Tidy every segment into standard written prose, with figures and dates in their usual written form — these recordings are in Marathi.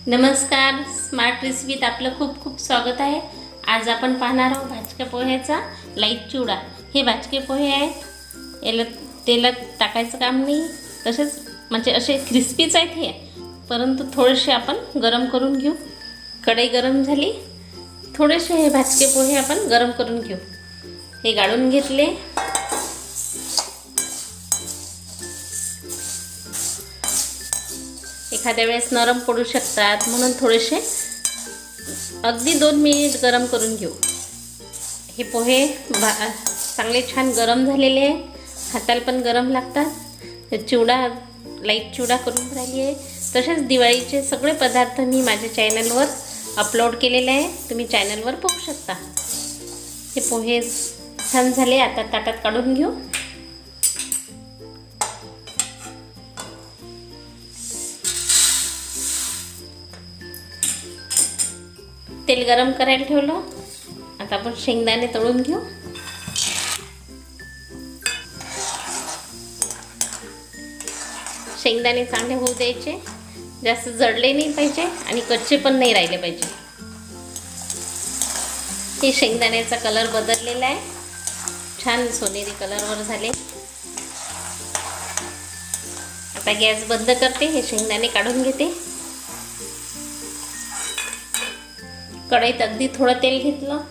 नमस्कार, स्मार्ट रेसिपीत आपलं खूप खूप स्वागत आहे। आज आपण पाहणार आहोत भाजक्या पोह्याचा लाईट चिवडा। हे भाजके पोहे आहेत, याला तेलात टाकायचं काम नाही, तसेच म्हणजे असे क्रिस्पीच आहेत हे, परंतु थोडेसे आपण गरम करून घेऊ। कढई गरम झाली, थोडेसे हे भाजके पोहे आपण गरम करून घेऊ। हे गाळून घेतले। एखाद्या वेळेस नरम पडू शकतात, म्हणून थोडेसे अगदी 2 मिनिट गरम करून घेऊ। हे पोहे चांगले छान गरम झालेले आहे, हाताला पण गरम लागतात। चिवडा लाईट चिवडा करून राहिली आहे। तसेच दिवाळीचे सगळे पदार्थ मी माझ्या चॅनलवर अपलोड केलेले आहे, तुम्ही चॅनलवर पाहू शकता। हे पोहे छान झाले, आता ताटात काढून घेऊ। तेल गरम करायला ठेवलं, आता आपण शेंगदाणे तळून घेऊ। शेंगदाणे चांगले होऊ द्यायचे, जास्त जळले नाही पाहिजे आणि कच्चे पण नाही राहिले पाहिजे। हे शेंगदाण्याचा कलर बदललेला आहे, छान सोनेरी कलरवर झाले। आता गॅस बंद करते, हे शेंगदाणे काढून घेते। कढईत अगदी थोडं तेल घेतलं,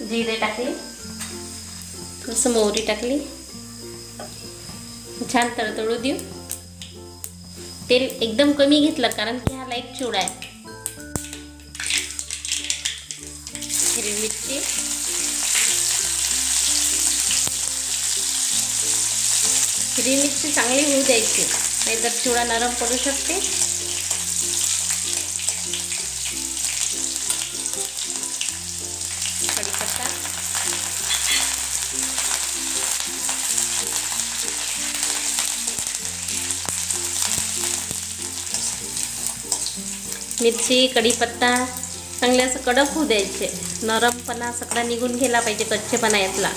जिरे टाकले, थोडंसं मोहरी टाकली, छान तळतळू देऊ। तेल एकदम कमी घेतलं, कारण की हा लाईट चिवडा आहे। हिरवी मिरची, हिरवी मिरची चांगली होऊ द्यायची, नाहीतर चिवडा नरम पडू शकते। कढीपत्ता, मिरची, कढीपत्ता चांगले असं कडक होऊ द्यायचे, नरमपणा सगळा निघून गेला पाहिजे, कच्चेपणा यातला।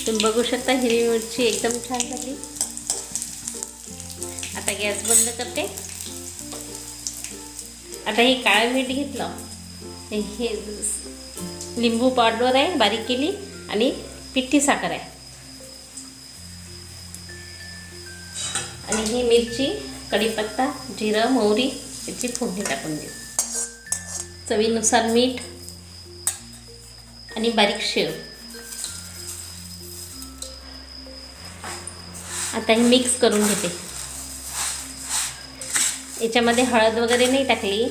तुम्ही बघू शकता हिरवी मिरची एकदम छान झाली। आता गॅस बंद करते। आता हे काळं मीठ घेतलं, हे लिंबू पावडर आहे बारीक केली, आणि पिठी साखर आहे, आणि ही मिरची, कढीपत्ता, जिरं, मोहरी याची फोडणी टाकून देऊ। चवीनुसार मीठ आणि बारीक शेव। आता हे मिक्स करून घेते। याच्यामध्ये हळद वगैरे नाही टाकली,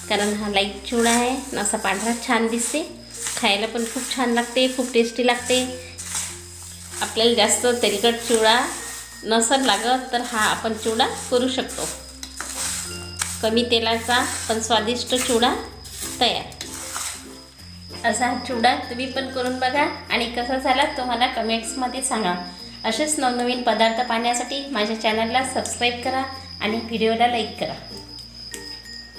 कारण हा लाईट चिवडा आहे, असा पांढरा छान दिसते, खायला पण खूप छान लागते, खूप टेस्टी लागते। आपल्याला जास्त तेलकट चिवडा नसेल लागत तर हा आपण चिवडा करू शकतो। कमी तेलाचा पण स्वादिष्ट चिवडा तयार। असा हा चिवडा तुम्ही पण करून बघा, आणि कसा झाला तुम्हाला कमेंट्समध्ये सांगा। असेच नवनवीन पदार्थ पाहण्यासाठी माझ्या चॅनलला सबस्क्राईब करा आणि व्हिडिओला लाईक करा।